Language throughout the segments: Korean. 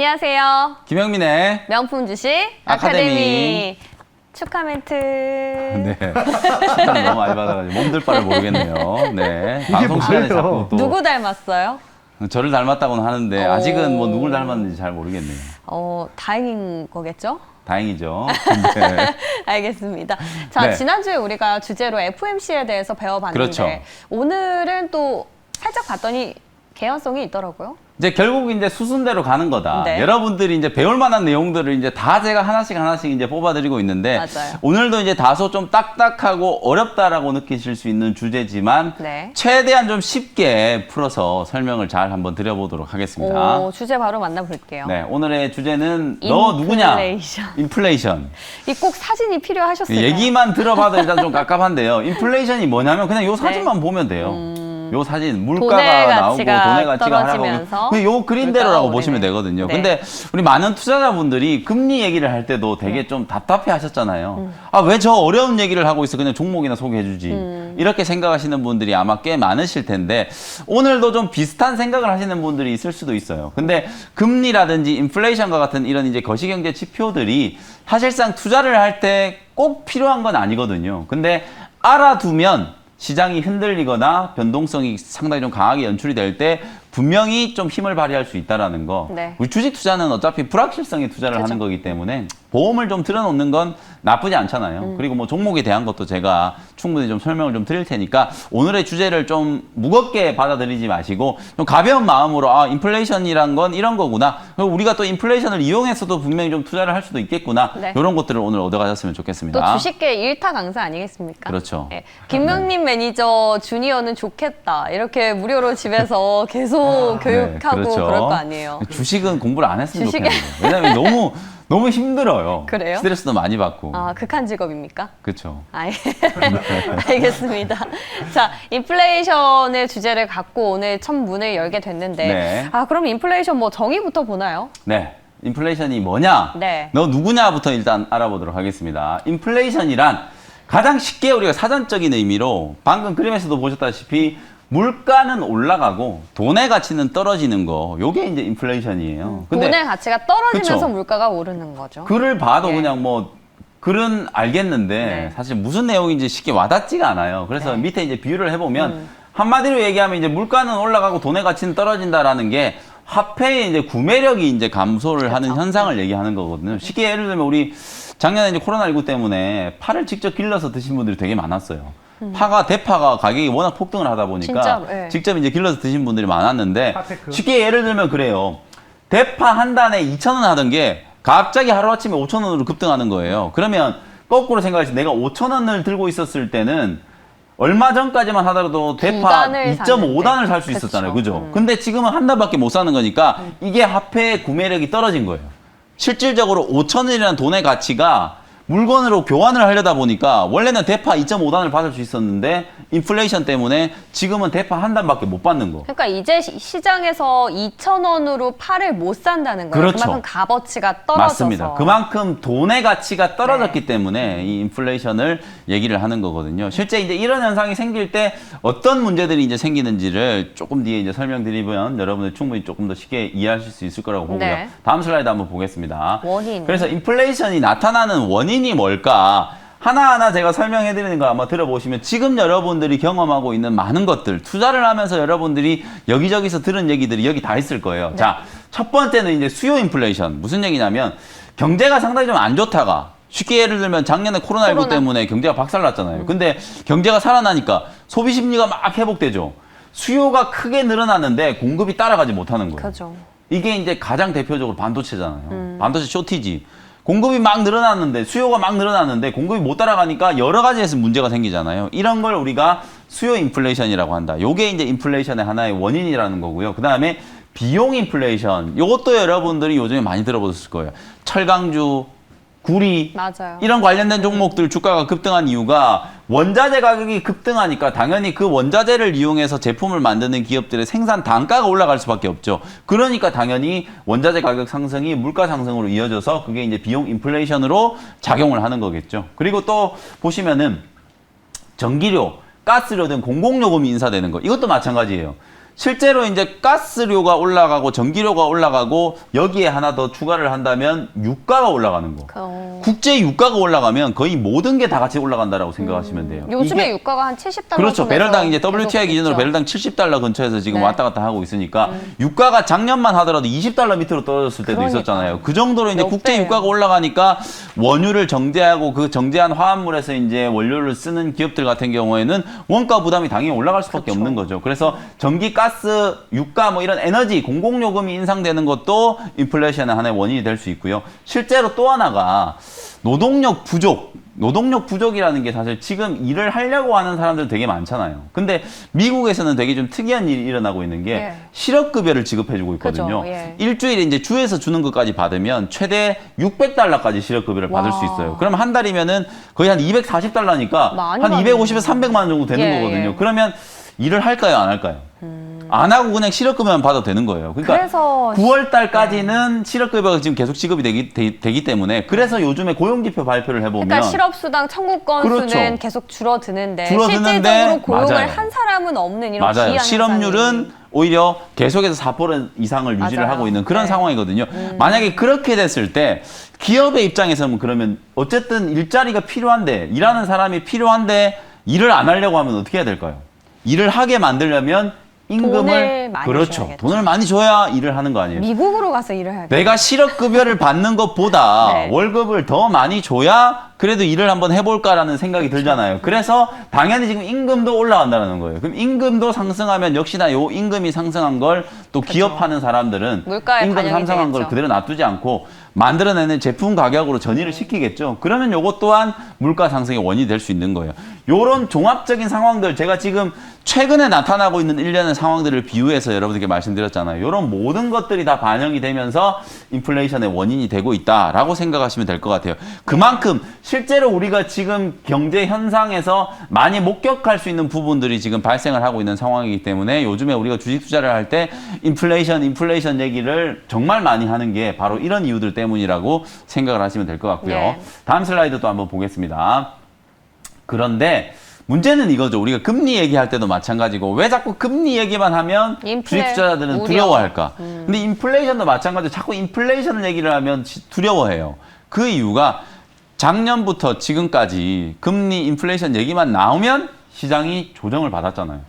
안녕하세요. 김영민의 명품 주식 아카데미. 축하 멘트. 네. 축하를 너무 많이 받아가지고 몸둘 바를 모르겠네요. 네. 방송 시간에 자꾸 또 누구 닮았어요? 저를 닮았다고는 하는데 아직은 뭐 누굴 닮았는지 잘 모르겠네요. 다행인 거겠죠? 다행이죠. 네. 알겠습니다. 자, 네. 지난주에 우리가 주제로 FOMC에 대해서 배워봤는데 그렇죠. 오늘은 또 살짝 봤더니 개연성이 있더라고요. 이제 결국 이제 수순대로 가는 거다. 네. 여러분들이 이제 배울 만한 내용들을 이제 다 제가 하나씩 이제 뽑아드리고 있는데 맞아요. 오늘도 이제 다소 좀 딱딱하고 어렵다라고 느끼실 수 있는 주제지만 네. 최대한 좀 쉽게 풀어서 설명을 잘 한번 드려보도록 하겠습니다. 주제 바로 만나볼게요. 네, 오늘의 주제는 너 누구냐? 인플레이션. 인플레이션. 이 꼭 사진이 필요하셨을까요? 얘기만 들어봐도 일단 좀 깝깝한데요. 인플레이션이 뭐냐면 그냥 요 사진만 보면 돼요. 요 사진 물가가 돈의 나오고 가치가 돈의 가치가 떨어지면서 하락하고 요 그림대로라고 물가가 보시면 오르네. 되거든요. 네. 근데 우리 많은 투자자분들이 금리 얘기를 할 때도 되게 좀 답답해 하셨잖아요. 아, 왜 저 어려운 얘기를 하고 있어? 그냥 종목이나 소개해 주지. 이렇게 생각하시는 분들이 아마 꽤 많으실 텐데 오늘도 좀 비슷한 생각을 하시는 분들이 있을 수도 있어요. 근데 금리라든지 인플레이션과 같은 이런 이제 거시경제 지표들이 사실상 투자를 할 때 꼭 필요한 건 아니거든요. 근데 알아두면 시장이 흔들리거나 변동성이 상당히 좀 강하게 연출이 될 때 분명히 좀 힘을 발휘할 수 있다는 거. 네. 우리 주식 투자는 어차피 불확실성에 투자를 그렇죠. 하는 거기 때문에 보험을 좀 들어놓는 건 나쁘지 않잖아요. 그리고 뭐 종목에 대한 것도 제가 충분히 좀 설명을 좀 드릴 테니까 오늘의 주제를 좀 무겁게 받아들이지 마시고 좀 가벼운 마음으로 인플레이션이란 건 이런 거구나. 그리고 우리가 또 인플레이션을 이용해서도 분명히 좀 투자를 할 수도 있겠구나. 네. 이런 것들을 오늘 얻어가셨으면 좋겠습니다. 또 주식계 일타 강사 아니겠습니까? 그렇죠. 네. 김명림 매니저 주니어는 좋겠다. 이렇게 무료로 집에서 계속 교육하고 그렇죠. 그럴 거 아니에요. 주식은 공부를 안 했으면 주식에- 좋겠는데. 왜냐면 너무 힘들어요. 그래요? 스트레스도 많이 받고. 극한 직업입니까? 그렇죠. 알겠습니다. 자, 인플레이션의 주제를 갖고 오늘 첫 문을 열게 됐는데, 네. 그럼 인플레이션 뭐 정의부터 보나요? 네. 인플레이션이 뭐냐? 네. 너 누구냐부터 일단 알아보도록 하겠습니다. 인플레이션이란 가장 쉽게 우리가 사전적인 의미로 방금 그림에서도 보셨다시피 물가는 올라가고 돈의 가치는 떨어지는 거. 요게 이제 인플레이션이에요. 근데 돈의 가치가 떨어지면서 그쵸. 물가가 오르는 거죠. 글을 봐도 네. 그냥 뭐 글은 알겠는데 네. 사실 무슨 내용인지 쉽게 와닿지가 않아요. 그래서 네. 밑에 이제 비유를 해보면 한마디로 얘기하면 이제 물가는 올라가고 돈의 가치는 떨어진다라는 게 화폐의 이제 구매력이 이제 감소를 하는 현상을 얘기하는 거거든요. 쉽게 예를 들면 우리 작년에 이제 코로나19 때문에 파를 직접 길러서 드신 분들이 되게 많았어요. 대파가 가격이 워낙 폭등을 하다 보니까 진짜로, 예. 직접 이제 길러서 드신 분들이 많았는데 핫테크. 쉽게 예를 들면 그래요. 대파 한 단에 2,000원 하던 게 갑자기 하루아침에 5,000원으로 급등하는 거예요. 그러면 거꾸로 생각해서 내가 5,000원을 들고 있었을 때는 얼마 전까지만 하더라도 대파 단을 2.5단을 살 수 샀는데. 있었잖아요. 그쵸. 그죠? 근데 지금은 한 단밖에 못 사는 거니까 이게 화폐의 구매력이 떨어진 거예요. 실질적으로 5,000원이라는 돈의 가치가 물건으로 교환을 하려다 보니까 원래는 대파 2.5단을 받을 수 있었는데 인플레이션 때문에 지금은 대파 한 단밖에 못 받는 거. 그러니까 이제 시장에서 2,000원으로 파를 못 산다는 거예요. 그렇죠. 그만큼 값어치가 떨어져서. 맞습니다. 그만큼 돈의 가치가 떨어졌기 때문에 이 인플레이션을 얘기를 하는 거거든요. 실제 이제 이런 현상이 생길 때 어떤 문제들이 이제 생기는지를 조금 뒤에 이제 설명드리면 여러분들 충분히 조금 더 쉽게 이해하실 수 있을 거라고 보고요. 네. 다음 슬라이드 한번 보겠습니다. 원인. 그래서 인플레이션이 나타나는 원인이 뭘까? 하나하나 제가 설명해 드리는 거 아마 들어보시면 지금 여러분들이 경험하고 있는 많은 것들, 투자를 하면서 여러분들이 여기저기서 들은 얘기들이 여기 다 있을 거예요. 네. 자, 첫 번째는 이제 수요 인플레이션. 무슨 얘기냐면 경제가 상당히 좀 안 좋다가 쉽게 예를 들면 작년에 코로나19 때문에 경제가 박살났잖아요. 근데 경제가 살아나니까 소비 심리가 막 회복되죠. 수요가 크게 늘어났는데 공급이 따라가지 못하는 거예요. 그렇죠. 이게 이제 가장 대표적으로 반도체잖아요. 반도체 쇼티지. 공급이 막 늘어났는데 수요가 막 늘어났는데 공급이 못 따라가니까 여러 가지에서 문제가 생기잖아요. 이런 걸 우리가 수요 인플레이션이라고 한다. 요게 이제 인플레이션의 하나의 원인이라는 거고요. 그다음에 비용 인플레이션. 요것도 여러분들이 요즘에 많이 들어보셨을 거예요. 철강주, 구리 맞아요. 이런 관련된 종목들 주가가 급등한 이유가 원자재 가격이 급등하니까 당연히 그 원자재를 이용해서 제품을 만드는 기업들의 생산 단가가 올라갈 수밖에 없죠. 그러니까 당연히 원자재 가격 상승이 물가 상승으로 이어져서 그게 이제 비용 인플레이션으로 작용을 하는 거겠죠. 그리고 또 보시면은 전기료, 가스료 등 공공요금이 인사되는 거 이것도 마찬가지예요. 실제로 이제 가스료가 올라가고 전기료가 올라가고 여기에 하나 더 추가를 한다면 유가가 올라가는 거. 국제 유가가 올라가면 거의 모든 게 다 같이 올라간다라고 생각하시면 돼요. 요즘에 이게 유가가 한 70달러 그렇죠. 배럴당 이제 WTI 기준으로 있죠. 배럴당 70달러 근처에서 지금 네. 왔다 갔다 하고 있으니까 유가가 작년만 하더라도 20달러 밑으로 떨어졌을 때도 그러니까. 있었잖아요. 그 정도로 이제 몇 국제 배예요. 유가가 올라가니까 원유를 정제하고 그 정제한 화합물에서 이제 원료를 쓰는 기업들 같은 경우에는 원가 부담이 당연히 올라갈 수밖에 그렇죠. 없는 거죠. 그래서 전기, 가스, 유가 뭐 이런 에너지, 공공요금이 인상되는 것도 인플레이션의 하나의 원인이 될 수 있고요. 실제로 또 하나가 노동력 부족이라는 게 사실 지금 일을 하려고 하는 사람들 되게 많잖아요. 근데 미국에서는 되게 좀 특이한 일이 일어나고 있는 게 예. 실업급여를 지급해주고 있거든요. 그죠, 예. 일주일에 이제 주에서 주는 것까지 받으면 최대 600달러까지 실업급여를 받을 와. 수 있어요. 그럼 한 달이면은 거의 한 240달러니까 많이 한 받네요. 250에서 300만 원 정도 되는 예, 거거든요. 예. 그러면 일을 할까요, 안 할까요? 안 하고 그냥 실업급여만 받아도 되는 거예요. 그러니까 그래서 9월 달까지는 실업급여가 지금 계속 지급이 되기 때문에 그래서 요즘에 고용지표 발표를 해보면 그러니까 실업수당 청구건 그렇죠. 수는 계속 줄어드는데 줄어드는데 실질적으로 고용을 맞아요. 한 사람은 없는 이런 맞아요. 기이한 실업률은 현상이. 오히려 계속해서 4% 이상을 유지를 맞아요. 하고 있는 그런 네. 상황이거든요. 만약에 그렇게 됐을 때 기업의 입장에서는 그러면 어쨌든 일자리가 필요한데 일하는 사람이 필요한데 일을 안 하려고 하면 어떻게 해야 될까요? 일을 하게 만들려면 돈을 임금을 많이 그렇죠. 줘야겠죠. 돈을 많이 줘야 일을 하는 거 아니에요. 미국으로 가서 일을 해야겠다. 내가 실업급여를 받는 것보다 네. 월급을 더 많이 줘야 그래도 일을 한번 해볼까라는 생각이 들잖아요. 그래서 당연히 지금 임금도 올라간다는 거예요. 그럼 임금도 상승하면 역시나 요 임금이 상승한 걸 또 기업하는 사람들은 물가에 임금 반영이 상승한 걸 되겠죠. 그대로 놔두지 않고 만들어내는 제품 가격으로 전이를 시키겠죠. 그러면 요것 또한 물가 상승의 원인이 될 수 있는 거예요. 요런 종합적인 상황들 제가 지금 최근에 나타나고 있는 일련의 상황들을 비유해서 여러분들께 말씀드렸잖아요. 요런 모든 것들이 다 반영이 되면서 인플레이션의 원인이 되고 있다라고 생각하시면 될 것 같아요. 그만큼 실제로 우리가 지금 경제 현상에서 많이 목격할 수 있는 부분들이 지금 발생을 하고 있는 상황이기 때문에 요즘에 우리가 주식 투자를 할 때 인플레이션 얘기를 정말 많이 하는 게 바로 이런 이유들 때문이라고 생각을 하시면 될 것 같고요. 네. 다음 슬라이드 또 한번 보겠습니다. 그런데 문제는 이거죠. 우리가 금리 얘기할 때도 마찬가지고 왜 자꾸 금리 얘기만 하면 주식 투자자들은 우려. 두려워할까? 근데 인플레이션도 마찬가지로 자꾸 인플레이션을 얘기를 하면 두려워해요. 그 이유가 작년부터 지금까지 금리 인플레이션 얘기만 나오면 시장이 조정을 받았잖아요.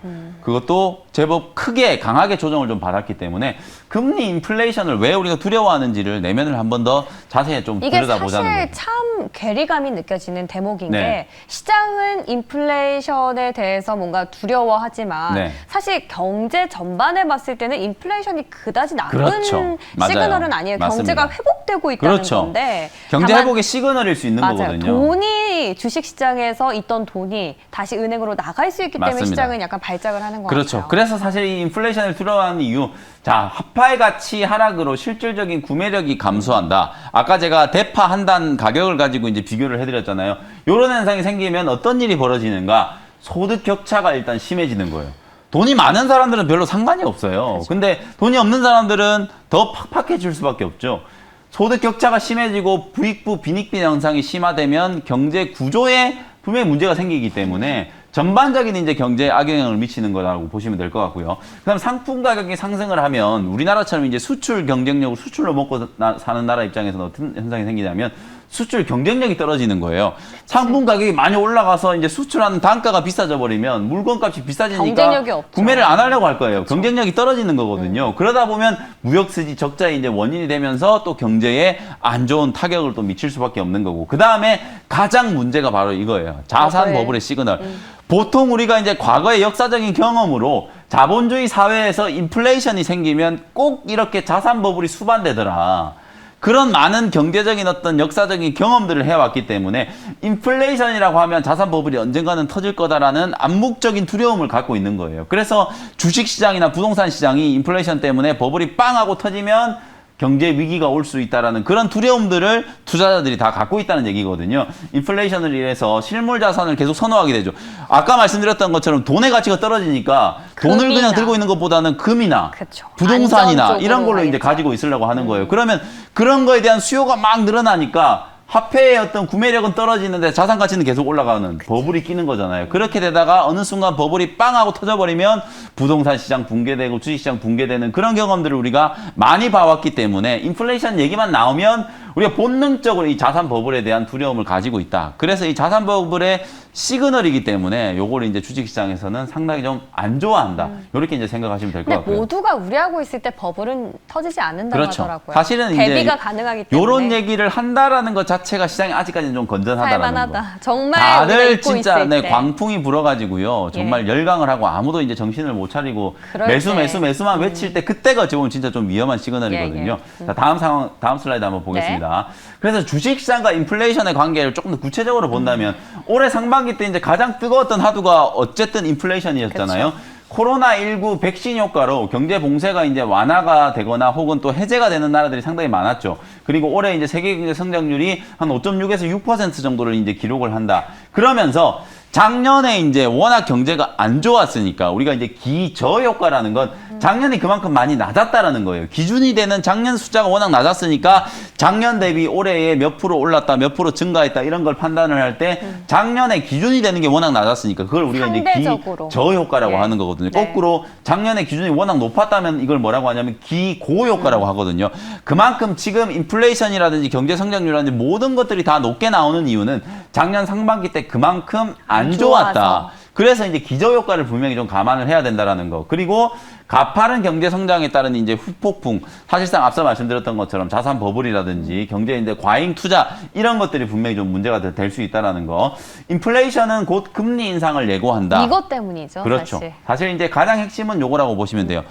그것도 제법 크게 강하게 조정을 좀 받았기 때문에 금리 인플레이션을 왜 우리가 두려워하는지를 내면을 한 번 더 자세히 좀 이게 들여다보자는 거예요. 사실 참 괴리감이 느껴지는 대목인 네. 게 시장은 인플레이션에 대해서 뭔가 두려워하지만 네. 사실 경제 전반에 봤을 때는 인플레이션이 그다지 나쁜 그렇죠. 맞아요. 시그널은 아니에요. 맞습니다. 경제가 회복되고 있다는 그렇죠. 건데 경제 다만 회복의 시그널일 수 있는 맞아요. 거거든요. 돈이 주식시장에서 있던 돈이 다시 은행으로 나갈 수 있기 때문에 맞습니다. 시장은 약간 발작을 하는 것 그렇죠. 같아요. 그래서 사실 이 인플레이션을 두려워하는 이유, 자, 화폐 가치 하락으로 실질적인 구매력이 감소한다. 아까 제가 대파 한 단 가격을 가지고 이제 비교를 해드렸잖아요. 이런 현상이 생기면 어떤 일이 벌어지는가? 소득 격차가 일단 심해지는 거예요. 돈이 많은 사람들은 별로 상관이 없어요. 그렇죠. 근데 돈이 없는 사람들은 더 팍팍해질 수밖에 없죠. 소득 격차가 심해지고 부익부 빈익빈 현상이 심화되면 경제 구조에 분명히 문제가 생기기 때문에 전반적인 이제 경제에 악영향을 미치는 거라고 보시면 될 것 같고요. 그다음 상품 가격이 상승을 하면 우리나라처럼 이제 수출 경쟁력을 수출로 먹고 사는 나라 입장에서는 어떤 현상이 생기냐면 수출 경쟁력이 떨어지는 거예요. 상품 가격이 많이 올라가서 이제 수출하는 단가가 비싸져 버리면 물건값이 비싸지니까 경쟁력이 없죠. 구매를 안 하려고 할 거예요. 경쟁력이 떨어지는 거거든요. 그러다 보면 무역 수지 적자의 이제 원인이 되면서 또 경제에 안 좋은 타격을 또 미칠 수밖에 없는 거고. 그다음에 가장 문제가 바로 이거예요. 자산 버블의 시그널. 보통 우리가 이제 과거의 역사적인 경험으로 자본주의 사회에서 인플레이션이 생기면 꼭 이렇게 자산 버블이 수반되더라. 그런 많은 경제적인 어떤 역사적인 경험들을 해왔기 때문에 인플레이션이라고 하면 자산 버블이 언젠가는 터질 거다라는 암묵적인 두려움을 갖고 있는 거예요. 그래서 주식시장이나 부동산 시장이 인플레이션 때문에 버블이 빵 하고 터지면 경제 위기가 올 수 있다라는 그런 두려움들을 투자자들이 다 갖고 있다는 얘기거든요. 인플레이션을 인해서 실물 자산을 계속 선호하게 되죠. 아까 말씀드렸던 것처럼 돈의 가치가 떨어지니까 돈을 금이나. 그냥 들고 있는 것보다는 금이나 그쵸. 부동산이나 안전 이런 걸로 쪽으로 이제 가겠죠. 가지고 있으려고 하는 거예요. 그러면 그런 거에 대한 수요가 막 늘어나니까 화폐의 어떤 구매력은 떨어지는데 자산 가치는 계속 올라가는 버블이 끼는 거잖아요. 그렇게 되다가 어느 순간 버블이 빵 하고 터져버리면 부동산 시장 붕괴되고 주식 시장 붕괴되는 그런 경험들을 우리가 많이 봐왔기 때문에 인플레이션 얘기만 나오면 우리가 본능적으로 이 자산 버블에 대한 두려움을 가지고 있다. 그래서 이 자산 버블의 시그널이기 때문에 요거를 이제 주식 시장에서는 상당히 좀 안 좋아한다. 이렇게 이제 생각하시면 될 것 근데 같고요. 모두가 우려하고 있을 때 버블은 터지지 않는다고 그렇죠. 하더라고요. 사실은 대비가 이제 가능하기 때문에. 요런 얘기를 한다라는 것 자체가 시장이 아직까지는 좀 건전하다라는 거. 살만하다. 정말 우리가 다들 잊고 진짜 있을 네, 때. 광풍이 불어가지고요. 정말 열강을 하고 아무도 이제 정신을 못 차리고 그럴 매수 때. 매수 매수만 외칠 때 그때가 어찌 보면 진짜 좀 위험한 시그널이거든요. 자, 다음 슬라이드 한번 보겠습니다. 그래서 주식시장과 인플레이션의 관계를 조금 더 구체적으로 본다면 올해 상반기 때 이제 가장 뜨거웠던 하두가 어쨌든 인플레이션이었잖아요. 코로나19 백신 효과로 경제 봉쇄가 이제 완화가 되거나 혹은 또 해제가 되는 나라들이 상당히 많았죠. 그리고 올해 이제 세계 경제 성장률이 한 5.6에서 6% 정도를 이제 기록을 한다. 그러면서 작년에 이제 워낙 경제가 안 좋았으니까 우리가 이제 기저 효과라는 건 작년이 그만큼 많이 낮았다라는 거예요. 기준이 되는 작년 숫자가 워낙 낮았으니까 작년 대비 올해에 몇 프로 올랐다, 몇 프로 증가했다 이런 걸 판단을 할 때 작년에 기준이 되는 게 워낙 낮았으니까 그걸 우리가 이제 상대적으로. 기저 효과라고 하는 거거든요. 네. 거꾸로 작년에 기준이 워낙 높았다면 이걸 뭐라고 하냐면 기고 효과라고 하거든요. 그만큼 지금 인플레이션이라든지 경제 성장률이라든지 모든 것들이 다 높게 나오는 이유는 작년 상반기 때 그만큼 안 좋았다. 좋아서. 그래서 이제 기저효과를 분명히 좀 감안을 해야 된다라는 거. 그리고 가파른 경제 성장에 따른 이제 후폭풍. 사실상 앞서 말씀드렸던 것처럼 자산 버블이라든지 경제 이제 과잉 투자 이런 것들이 분명히 좀 문제가 될 수 있다라는 거. 인플레이션은 곧 금리 인상을 예고한다. 이것 때문이죠. 그렇죠. 사실. 사실 이제 가장 핵심은 요거라고 보시면 돼요.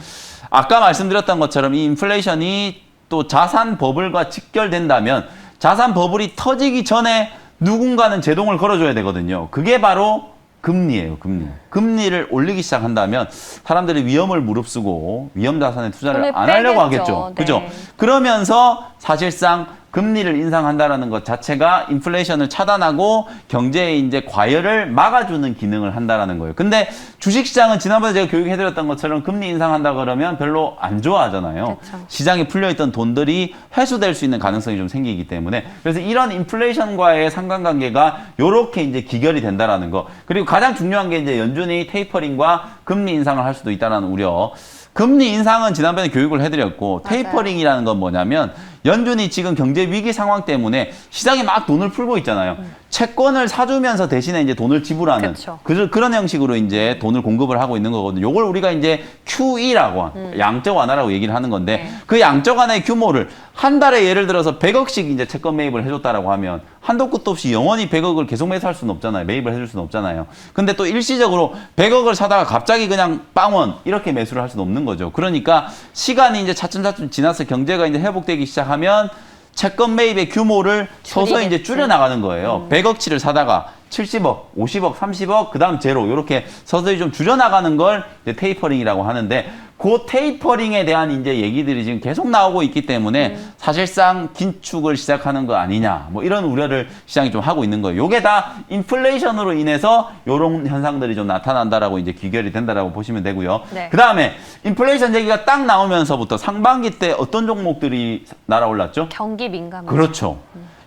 아까 말씀드렸던 것처럼 이 인플레이션이 또 자산 버블과 직결된다면 자산 버블이 터지기 전에 누군가는 제동을 걸어줘야 되거든요. 그게 바로 금리예요, 금리. 금리를 올리기 시작한다면 사람들이 위험을 무릅쓰고 위험 자산에 투자를 돈을 안 하려고 빼겠죠. 하겠죠. 네. 그죠? 그러면서 사실상 금리를 인상한다라는 것 자체가 인플레이션을 차단하고 경제의 이제 과열을 막아주는 기능을 한다라는 거예요. 근데 주식시장은 지난번에 제가 교육해드렸던 것처럼 금리 인상한다 그러면 별로 안 좋아하잖아요. 그쵸. 시장에 풀려있던 돈들이 회수될 수 있는 가능성이 좀 생기기 때문에 그래서 이런 인플레이션과의 상관관계가 요렇게 이제 기결이 된다라는 거. 그리고 가장 중요한 게 이제 연준이 테이퍼링과 금리 인상을 할 수도 있다는 우려. 금리 인상은 지난번에 교육을 해드렸고 맞아요. 테이퍼링이라는 건 뭐냐면 연준이 지금 경제 위기 상황 때문에 시장에 막 돈을 풀고 있잖아요. 채권을 사주면서 대신에 이제 돈을 지불하는 그쵸. 그런 형식으로 이제 돈을 공급을 하고 있는 거거든요. 요걸 우리가 이제 QE라고 양적 완화라고 얘기를 하는 건데 네. 그 양적 완화의 규모를 한 달에 예를 들어서 100억씩 이제 채권 매입을 해줬다라고 하면 한도 끝도 없이 영원히 100억을 계속 매수할 수는 없잖아요. 매입을 해줄 수는 없잖아요. 근데 또 일시적으로 100억을 사다가 갑자기 그냥 빵원 이렇게 매수를 할 수는 없는 거죠. 그러니까 시간이 이제 차츰차츰 지나서 경제가 이제 회복되기 시작하면 채권 매입의 규모를 서서히 이제 줄이겠지. 줄여나가는 거예요. 100억치를 사다가 70억, 50억, 30억, 그 다음 제로 이렇게 서서히 좀 줄여나가는 걸 이제 테이퍼링이라고 하는데 그 테이퍼링에 대한 이제 얘기들이 지금 계속 나오고 있기 때문에 사실상 긴축을 시작하는 거 아니냐 뭐 이런 우려를 시장이 좀 하고 있는 거예요. 요게 다 인플레이션으로 인해서 요런 현상들이 좀 나타난다라고 이제 귀결이 된다라고 보시면 되고요. 네. 그 다음에 인플레이션 얘기가 딱 나오면서부터 상반기 때 어떤 종목들이 날아올랐죠? 경기 민감. 그렇죠.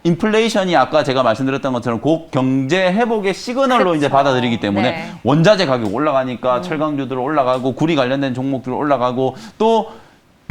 인플레이션이 아까 제가 말씀드렸던 것처럼 곧 경제 회복의 시그널로 그쵸. 이제 받아들이기 때문에 네. 원자재 가격 올라가니까 철강주들 올라가고 구리 관련된 종목들 올라가고 또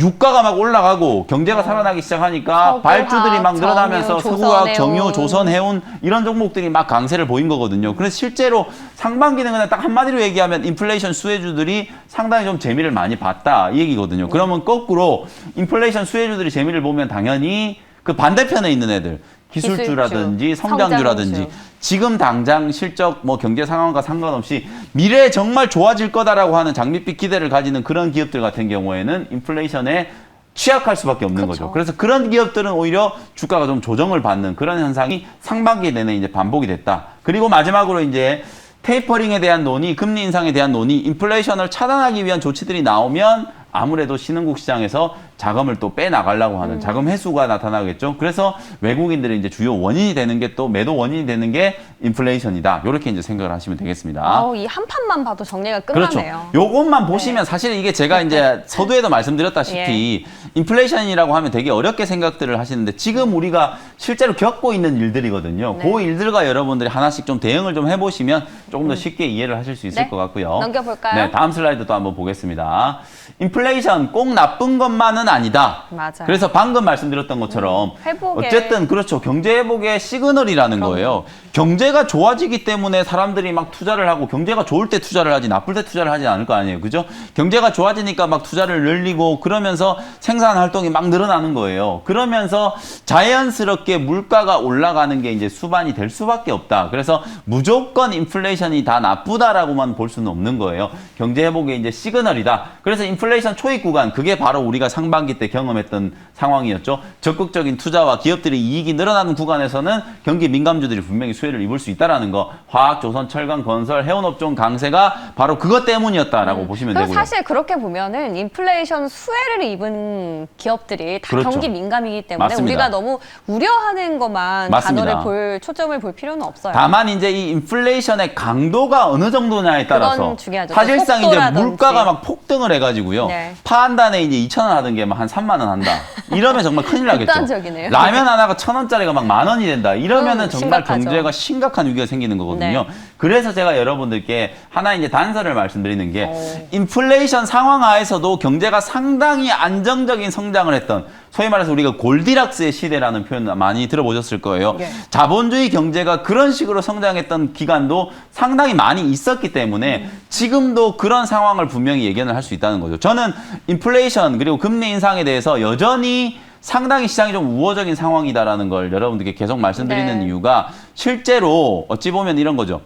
유가가 막 올라가고 경제가 살아나기 시작하니까 서구화학, 발주들이 막 늘어나면서 정유, 서구화학, 정유, 조선해운. 조선해운 이런 종목들이 막 강세를 보인 거거든요. 그래서 실제로 상반기는 그냥 딱 한마디로 얘기하면 인플레이션 수혜주들이 상당히 좀 재미를 많이 봤다 이 얘기거든요. 그러면 거꾸로 인플레이션 수혜주들이 재미를 보면 당연히 그 반대편에 있는 애들 기술주라든지 기술주, 성장주라든지 성장주. 지금 당장 실적 뭐 경제 상황과 상관없이 미래에 정말 좋아질 거다라고 하는 장밋빛 기대를 가지는 그런 기업들 같은 경우에는 인플레이션에 취약할 수밖에 없는 그쵸. 거죠. 그래서 그런 기업들은 오히려 주가가 좀 조정을 받는 그런 현상이 상반기 내내 이제 반복이 됐다. 그리고 마지막으로 이제 테이퍼링에 대한 논의, 금리 인상에 대한 논의, 인플레이션을 차단하기 위한 조치들이 나오면 아무래도 신흥국 시장에서 자금을 또 빼나가려고 하는 자금 회수가 나타나겠죠. 그래서 외국인들의 이제 주요 원인이 되는 게 또 매도 원인이 되는 게 인플레이션이다. 이렇게 이제 생각을 하시면 되겠습니다. 이 한 판만 봐도 정리가 그렇죠. 끝나네요. 요것만 보시면 사실 이게 제가 이제 서두에도 말씀드렸다시피 예. 인플레이션이라고 하면 되게 어렵게 생각들을 하시는데 지금 우리가 실제로 겪고 있는 일들이거든요. 네. 그 일들과 여러분들이 하나씩 좀 대응을 좀 해보시면 조금 더 쉽게 이해를 하실 수 있을 네. 것 같고요. 넘겨볼까요? 네, 다음 슬라이드 또 한번 보겠습니다. 인플레이션 꼭 나쁜 것만은 아니다. 맞아요. 그래서 방금 말씀드렸던 것처럼 회복의- 어쨌든 그렇죠. 경제 회복의 시그널이라는 거예요. 경제가 좋아지기 때문에 사람들이 막 투자를 하고 경제가 좋을 때 투자를 하지 나쁠 때 투자를 하지 않을 거 아니에요. 그죠? 경제가 좋아지니까 막 투자를 늘리고 그러면서 생산 활동이 막 늘어나는 거예요. 그러면서 자연스럽게 물가가 올라가는 게 이제 수반이 될 수밖에 없다. 그래서 무조건 인플레이션이 다 나쁘다라고만 볼 수는 없는 거예요. 경제 회복의 이제 시그널이다. 그래서 인플레이션 초입 구간 그게 바로 우리가 상반기 때 경험했던 상황이었죠. 적극적인 투자와 기업들이 이익이 늘어나는 구간에서는 경기 민감주들이 분명히 수혜를 입을 수 있다라는 거. 화학, 조선, 철강, 건설, 해운업종 강세가 바로 그것 때문이었다라고 보시면 그럼 되고요. 사실 그렇게 보면은 인플레이션 수혜를 입은 기업들이 다 그렇죠. 경기 민감이기 때문에 맞습니다. 우리가 너무 우려하는 것만 맞습니다. 초점을 볼 필요는 없어요. 다만 이제 이 인플레이션의 강도가 어느 정도냐에 따라서 그건 중요하죠. 사실상 이제 속도라든지. 물가가 막 폭등을 해가지고요. 네. 파 한 단에 이제 2,000원 하던 게 막 한 3만 원 한다. 이러면 정말 큰일 나겠죠. 극단적이네요. 라면 하나가 1,000원짜리가 막 10,000원이 된다. 이러면은 정말 심각하죠. 경제가 심각한 위기가 생기는 거거든요. 네. 그래서 제가 여러분들께 하나 이제 단서를 말씀드리는 게 오. 인플레이션 상황 하에서도 경제가 상당히 안정적인 성장을 했던 소위 말해서 우리가 골디락스의 시대라는 표현 많이 들어보셨을 거예요. 예. 자본주의 경제가 그런 식으로 성장했던 기간도 상당히 많이 있었기 때문에 지금도 그런 상황을 분명히 예견을 할 수 있다는 거죠. 저는 인플레이션 그리고 금리 인상에 대해서 여전히 상당히 시장이 좀 우호적인 상황이다라는 걸 여러분들께 계속 말씀드리는 네. 이유가 실제로 어찌 보면 이런 거죠.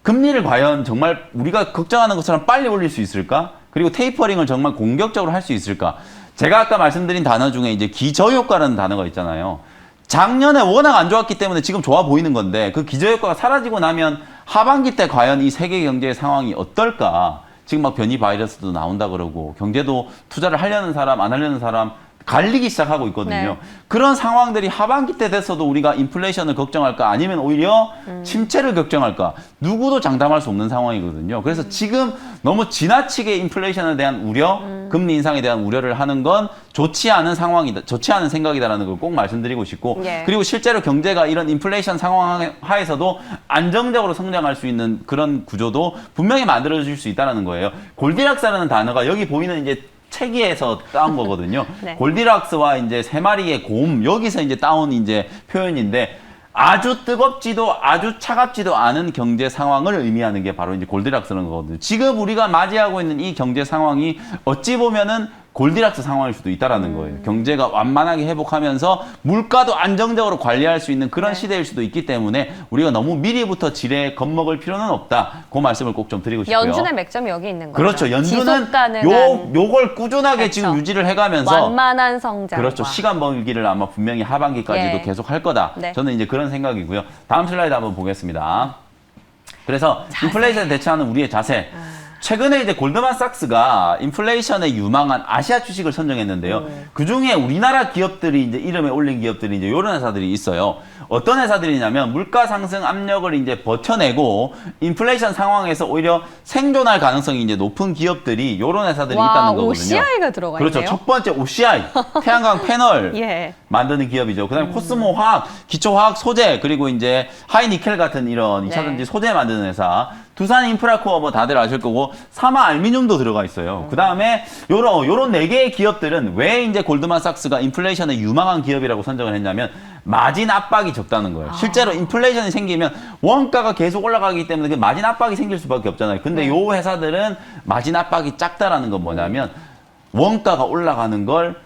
금리를 과연 정말 우리가 걱정하는 것처럼 빨리 올릴 수 있을까? 그리고 테이퍼링을 정말 공격적으로 할 수 있을까? 제가 아까 말씀드린 단어 중에 이제 기저효과라는 단어가 있잖아요. 작년에 워낙 안 좋았기 때문에 지금 좋아 보이는 건데 그 기저효과가 사라지고 나면 하반기 때 과연 이 세계 경제의 상황이 어떨까? 지금 막 변이 바이러스도 나온다 그러고 경제도 투자를 하려는 사람 안 하려는 사람 갈리기 시작하고 있거든요. 네. 그런 상황들이 하반기 때 돼서도 우리가 인플레이션을 걱정할까 아니면 오히려 침체를 걱정할까 누구도 장담할 수 없는 상황이거든요. 그래서 지금 너무 지나치게 인플레이션에 대한 우려, 금리 인상에 대한 우려를 하는 건 좋지 않은 상황이다, 좋지 않은 생각이다라는 걸 꼭 말씀드리고 싶고 예. 그리고 실제로 경제가 이런 인플레이션 상황 하에서도 안정적으로 성장할 수 있는 그런 구조도 분명히 만들어질 수 있다는 거예요. 골디락스라는 단어가 여기 보이는 이제 체기에서 따온 거거든요. 네. 골디락스와 이제 세 마리의 곰 여기서 이제 따온 이제 표현인데 아주 뜨겁지도 아주 차갑지도 않은 경제 상황을 의미하는 게 바로 이제 골디락스라는 거거든요. 지금 우리가 맞이하고 있는 이 경제 상황이 어찌 보면은 골디락스 상황일 수도 있다라는 거예요. 경제가 완만하게 회복하면서 물가도 안정적으로 관리할 수 있는 그런 네. 시대일 수도 있기 때문에 우리가 너무 미리부터 지레 겁먹을 필요는 없다. 그 말씀을 꼭 좀 드리고 싶고요. 연준의 맥점이 여기 있는 거죠. 그렇죠. 연준은 지속 가능한 요걸 꾸준하게 그렇죠. 지금 유지를 해가면서 완만한 성장. 그렇죠. 시간 벌기를 아마 분명히 하반기까지도 예. 계속 할 거다. 네. 저는 이제 그런 생각이고요. 다음 슬라이드 한번 보겠습니다. 그래서 인플레이션에 대처하는 우리의 자세. 최근에 이제 골드만삭스가 인플레이션에 유망한 아시아 주식을 선정했는데요. 그 중에 우리나라 기업들이 이제 이름에 올린 기업들이 이제 이런 회사들이 있어요. 어떤 회사들이냐면 물가 상승 압력을 이제 버텨내고 인플레이션 상황에서 오히려 생존할 가능성이 이제 높은 기업들이 이런 회사들이 있다는 거거든요. OCI가 들어가 그렇죠. 있네요. 첫 번째 OCI, 태양광 패널 예. 만드는 기업이죠. 그다음에 코스모 화학, 기초화학 소재, 그리고 이제 하이니켈 같은 이런 2차전지 네. 소재 만드는 회사. 두산 인프라코어 뭐 다들 아실 거고 사마 알미늄도 들어가 있어요. 그다음에 요런 네 개의 기업들은 왜 이제 골드만삭스가 인플레이션에 유망한 기업이라고 선정을 했냐면 마진 압박이 적다는 거예요. 실제로 인플레이션이 생기면 원가가 계속 올라가기 때문에 그 마진 압박이 생길 수밖에 없잖아요. 근데 요 회사들은 마진 압박이 작다라는 건 뭐냐면 원가가 올라가는 걸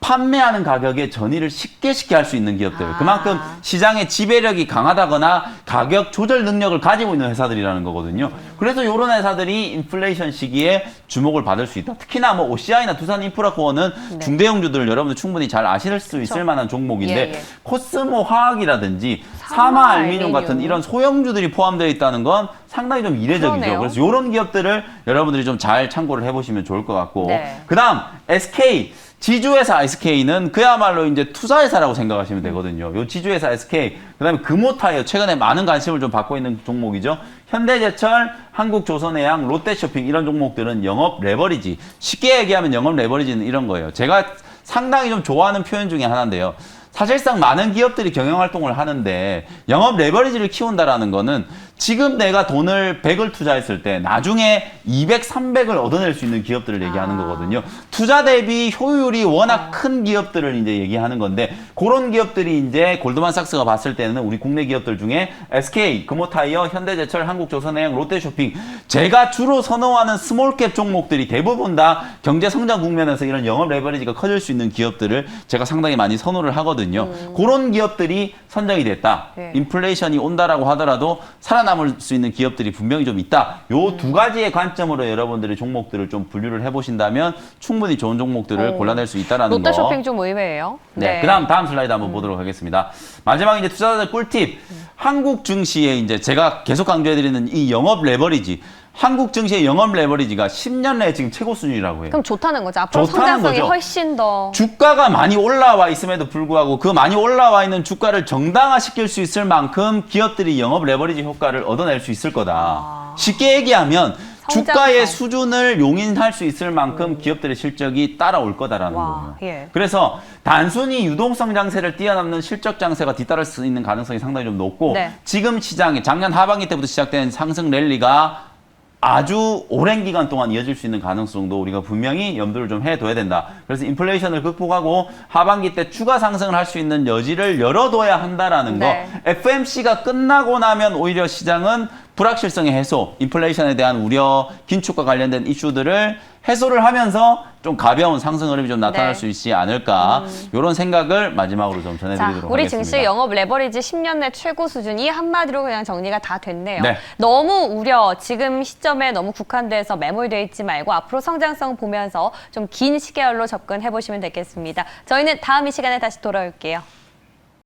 판매하는 가격에 전이를 쉽게 할 수 있는 기업들. 그만큼 시장의 지배력이 강하다거나 가격 조절 능력을 가지고 있는 회사들이라는 거거든요. 그래서 이런 회사들이 인플레이션 시기에 주목을 받을 수 있다. 특히나 뭐 OCI나 두산 인프라코어는 네. 중대형주들 여러분들 충분히 잘 아실 수 있을 만한 종목인데 예, 예. 코스모 화학이라든지 사마 사마 알미늄 알미늄. 같은 이런 소형주들이 포함되어 있다는 건 상당히 좀 이례적이죠. 그러네요. 그래서 이런 기업들을 여러분들이 좀 잘 참고를 해보시면 좋을 것 같고 네. 그다음 SK 지주회사 SK는 그야말로 이제 투자회사라고 생각하시면 되거든요. 요 지주회사 SK, 그다음에 금호타이어 최근에 많은 관심을 좀 받고 있는 종목이죠. 현대제철, 한국조선해양, 롯데쇼핑 이런 종목들은 영업 레버리지. 쉽게 얘기하면 영업 레버리지는 이런 거예요. 제가 상당히 좀 좋아하는 표현 중에 하나인데요. 사실상 많은 기업들이 경영활동을 하는데 영업 레버리지를 키운다라는 거는 지금 내가 돈을 100을 투자했을 때 나중에 200, 300을 얻어낼 수 있는 기업들을 얘기하는 거거든요. 투자 대비 효율이 워낙 큰 기업들을 이제 얘기하는 건데 그런 기업들이 이제 골드만삭스가 봤을 때는 우리 국내 기업들 중에 SK, 금호타이어, 현대제철, 한국조선해양, 롯데쇼핑 제가 주로 선호하는 스몰캡 종목들이 대부분 다 경제 성장 국면에서 이런 영업 레버리지가 커질 수 있는 기업들을 제가 상당히 많이 선호를 하거든요. 그런 기업들이 선정이 됐다. 네. 인플레이션이 온다라고 하더라도 살아남을 수 있는 기업들이 분명히 좀 있다. 요 두 가지의 관점으로 여러분들이 종목들을 좀 분류를 해보신다면 충분히 좋은 종목들을 골라낼 수 있다라는 거. 롯데쇼핑 좀 의외예요. 네. 그다음 다음 슬라이드 한번 보도록 하겠습니다. 마지막 이제 투자자들 꿀팁. 한국 증시에 이제 제가 계속 강조해드리는 이 영업 레버리지. 한국 증시의 영업 레버리지가 10년 내에 지금 최고 수준이라고 해요. 그럼 좋다는 거죠. 앞으로 좋다는 성장성이 거죠. 훨씬 더. 주가가 많이 올라와 있음에도 불구하고 그 많이 올라와 있는 주가를 정당화시킬 수 있을 만큼 기업들이 영업 레버리지 효과를 얻어낼 수 있을 거다. 쉽게 얘기하면 주가의 수준을 용인할 수 있을 만큼 기업들의 실적이 따라올 거다라는 거예요. 예. 그래서 단순히 유동성 장세를 뛰어넘는 실적 장세가 뒤따를 수 있는 가능성이 상당히 좀 높고 네. 지금 시장이 작년 하반기 때부터 시작된 상승 랠리가 아주 오랜 기간 동안 이어질 수 있는 가능성도 우리가 분명히 염두를 좀 해둬야 된다. 그래서 인플레이션을 극복하고 하반기 때 추가 상승을 할 수 있는 여지를 열어둬야 한다라는 네. 거. FMC가 끝나고 나면 오히려 시장은 불확실성의 해소, 인플레이션에 대한 우려, 긴축과 관련된 이슈들을 해소를 하면서 좀 가벼운 상승 흐름이 좀 나타날 네. 수 있지 않을까. 이런 생각을 마지막으로 좀 전해드리도록 자, 우리 하겠습니다. 증시 영업 레버리지 10년 내 최고 수준 이 한마디로 그냥 정리가 다 됐네요. 네. 너무 우려, 지금 시점에 너무 국한돼서 매몰돼 있지 말고 앞으로 성장성 보면서 좀 긴 시계열로 접근해 보시면 되겠습니다. 저희는 다음 이 시간에 다시 돌아올게요.